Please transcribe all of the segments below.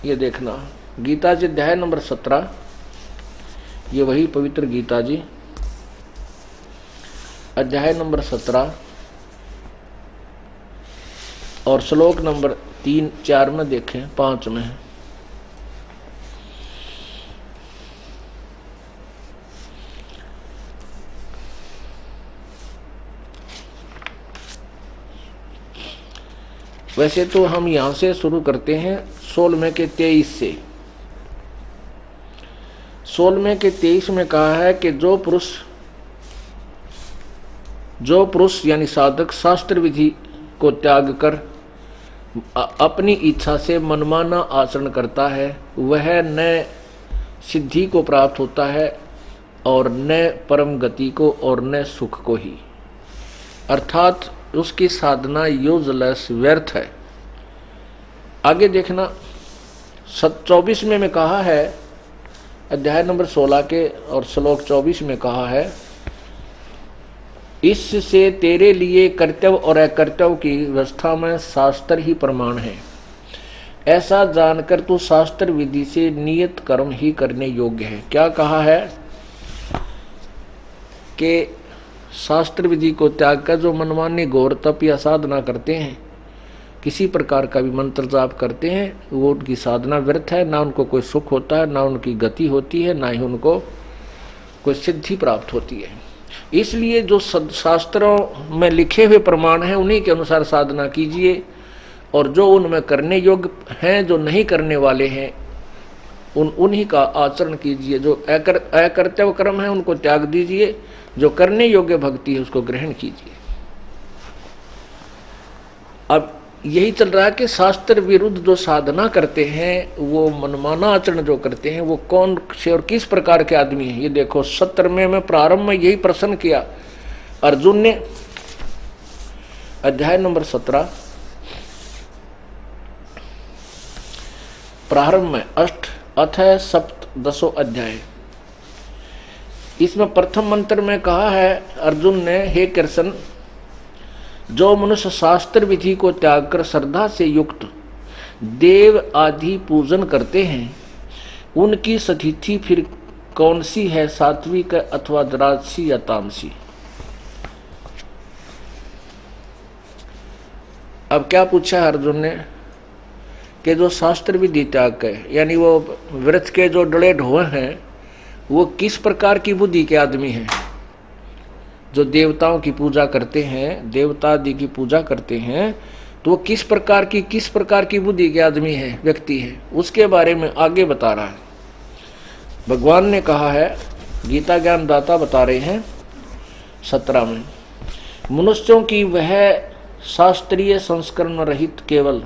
ये देखना, गीता जी अध्याय नंबर 17, ये वही पवित्र गीता जी अध्याय नंबर 17 और श्लोक नंबर 3, 4 में देखें, 5 में है। वैसे तो हम यहां से शुरू करते हैं 16वें के 23 से। 16वें के 23 में कहा है कि जो पुरुष यानी साधक शास्त्र विधि को त्याग कर अपनी इच्छा से मनमाना आचरण करता है, वह न सिद्धि को प्राप्त होता है और न परम गति को और न सुख को ही, अर्थात उसकी साधना यूजलेस, व्यर्थ है। आगे देखना, 24 में कहा है, अध्याय नंबर 16 के और श्लोक 24 में कहा है, इससे तेरे लिए कर्तव्य और अकर्तव्य की व्यवस्था में शास्त्र ही प्रमाण है। ऐसा जानकर तू शास्त्र विधि से नियत कर्म ही करने योग्य है। क्या कहा है कि शास्त्र विधि को त्याग कर जो मनमानी घोर तप या साधना करते हैं, किसी प्रकार का भी मंत्र जाप करते हैं, वो उनकी साधना व्यर्थ है। ना उनको कोई सुख होता है, ना उनकी गति होती है, ना ही उनको कोई सिद्धि प्राप्त होती है। इसलिए जो शास्त्रों में लिखे हुए प्रमाण हैं उन्हीं के अनुसार साधना कीजिए, और जो उनमें करने योग्य हैं, जो नहीं करने वाले हैं, उन्हीं का आचरण कीजिए। जो अकर्तव्य कर्म है उनको त्याग दीजिए, जो करने योग्य भक्ति है उसको ग्रहण कीजिए। अब यही चल रहा है कि शास्त्र विरुद्ध जो साधना करते हैं, वो मनमाना आचरण जो करते हैं, वो कौन से और किस प्रकार के आदमी हैं। ये देखो, 17वें में प्रारंभ में यही प्रश्न किया अर्जुन ने। अध्याय नंबर 17 प्रारंभ में अथ सप्तदशो अध्याय, इसमें प्रथम मंत्र में कहा है अर्जुन ने, हे कृष्ण, जो मनुष्य शास्त्र विधि को त्याग कर श्रद्धा से युक्त देव आदि पूजन करते हैं, उनकी स्थिति फिर कौन सी है, सात्विक अथवा राजसी या तामसी। अब क्या पूछा है अर्जुन ने कि जो शास्त्र विधि त्याग के, यानी वो व्रत के जो डले ढोए हैं, वो किस प्रकार की बुद्धि के आदमी हैं। जो देवताओं की पूजा करते हैं, देवता आदि की पूजा करते हैं, तो वो किस प्रकार की बुद्धि के आदमी है, व्यक्ति है, उसके बारे में आगे बता रहा है। भगवान ने कहा है, गीता ज्ञान दाता बता रहे हैं 17 में, मनुष्यों की वह शास्त्रीय संस्करण रहित केवल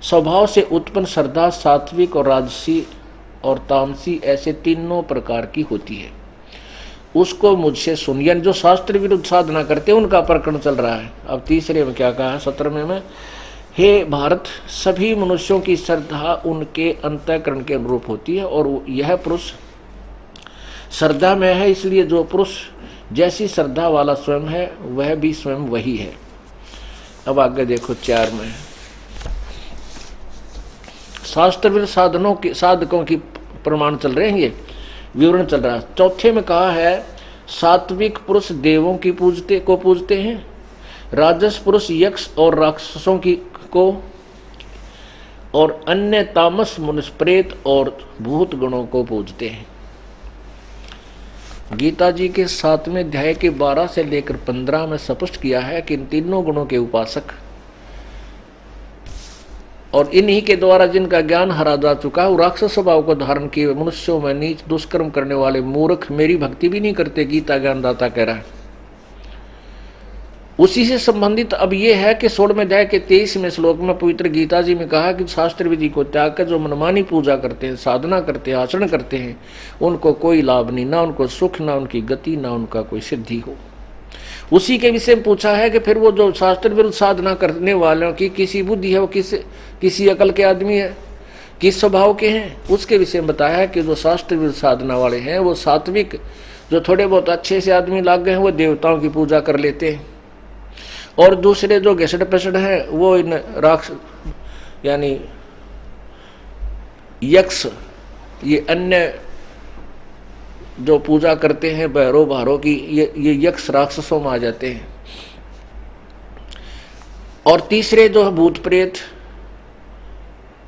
स्वभाव से उत्पन्न श्रद्धा सात्विक और राजसी और तामसी ऐसे तीनों प्रकार की होती है, उसको मुझसे सुन। यानी जो शास्त्र विरुद्ध साधना करते हैं उनका प्रकरण चल रहा है। अब तीसरे में क्या कहा है, 17वें में, हे भारत, सभी मनुष्यों की श्रद्धा उनके अंतःकरण के अनुरूप होती है, और यह पुरुष श्रद्धा में है, इसलिए जो पुरुष जैसी श्रद्धा वाला स्वयं है, वह भी स्वयं वही है। अब आगे देखो 4 में, शास्त्र विरुद्ध साधकों की प्रमाण चल रहे हैं, ये विवरण चल रहा है। चौथे में कहा है, सात्विक पुरुष देवों की पूजते हैं, राजस पुरुष यक्ष और राक्षसों को, और अन्य तामस मनुष्य प्रेत और भूत गणों को पूजते हैं। गीता जी के 7वें अध्याय के 12 से लेकर 15 में स्पष्ट किया है कि इन तीनों गुणों के उपासक और इन्हीं के द्वारा जिनका ज्ञान हरा जा चुका है, वो राक्षस स्वभाव को धारण किए मनुष्यों में नीच दुष्कर्म करने वाले मूर्ख मेरी भक्ति भी नहीं करते, गीता ज्ञानदाता कह रहा है। उसी से संबंधित अब ये है कि 16वें अध्याय के 23वें श्लोक में पवित्र गीता जी में कहा कि शास्त्र विधि को त्याग कर जो मनमानी पूजा करते हैं, साधना करते हैं, आचरण करते हैं, उनको कोई लाभ नहीं, ना उनको सुख, ना उनकी गति, ना उनका कोई सिद्धि हो। उसी के विषय में पूछा है कि फिर वो जो शास्त्र विरुद्ध साधना करने वालों की किसी बुद्धि है, वो किसी अकल के आदमी है, किस स्वभाव के हैं, उसके विषय में बताया है कि जो शास्त्र विरुद्ध साधना वाले हैं वो सात्विक, जो थोड़े बहुत अच्छे से आदमी लाग गए हैं वो देवताओं की पूजा कर लेते हैं, और दूसरे जो घसड़ पसड़ हैं वो इन राक्षस यानी यक्ष, ये अन्य जो पूजा करते हैं भैरव भारों की, ये यक्ष राक्षसों में आ जाते हैं। और तीसरे जो भूत प्रेत,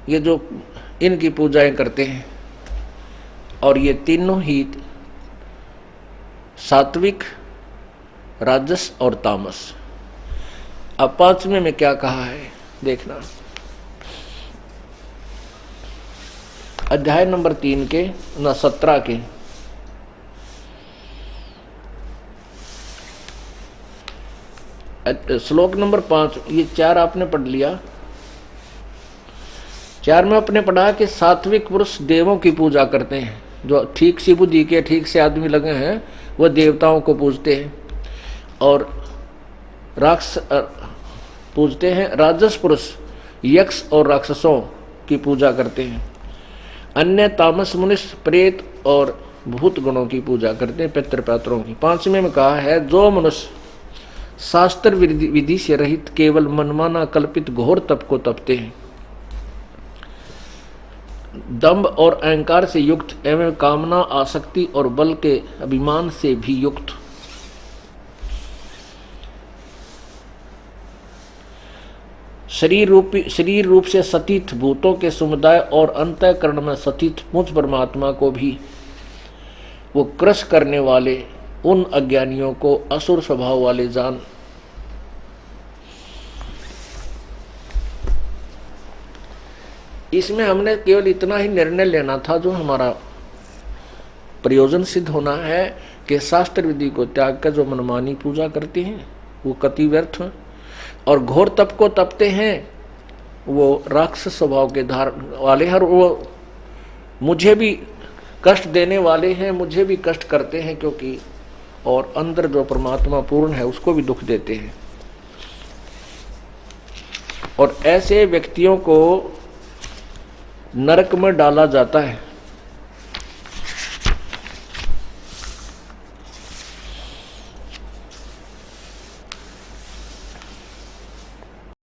ये जो इनकी पूजाएं करते हैं। और ये तीनों ही सात्विक, राजस और तामस। अब पांचवें में क्या कहा है देखना, अध्याय नंबर 3 के 17 के श्लोक नंबर 5। ये 4 आपने पढ़ लिया। 4 में आपने पढ़ा कि सात्विक पुरुष देवों की पूजा करते हैं, जो ठीक सी बुद्धि के ठीक से आदमी लगे हैं वह देवताओं को पूजते हैं और राक्षस पूजते हैं। राजस पुरुष यक्ष और राक्षसों की पूजा करते हैं। अन्य तामस मनुष्य प्रेत और भूत गणों की पूजा करते हैं, पितृपात्रों की। 5वें में कहा है, जो मनुष्य शास्त्र विधि से रहित केवल मनमाना कल्पित घोर तप को तपते हैं, दंभ और अहंकार से युक्त एवं कामना, आसक्ति और बल के अभिमान से भी युक्त, शरीर रूप से सतीत भूतों के समुदाय और अंतःकरण में सतीत मुझ परमात्मा को भी वो क्रश करने वाले उन अज्ञानियों को असुर स्वभाव वाले जान। इसमें हमने केवल इतना ही निर्णय लेना था जो हमारा प्रयोजन सिद्ध होना है कि शास्त्र विधि को त्याग कर जो मनमानी पूजा करते हैं वो कति व्यर्थ हैं, और घोर तप को तपते हैं वो राक्षस स्वभाव के धारण वाले हैं, और वो मुझे भी कष्ट देने वाले हैं, मुझे भी कष्ट करते हैं, क्योंकि और अंदर जो परमात्मा पूर्ण है उसको भी दुख देते हैं। और ऐसे व्यक्तियों को नरक में डाला जाता है।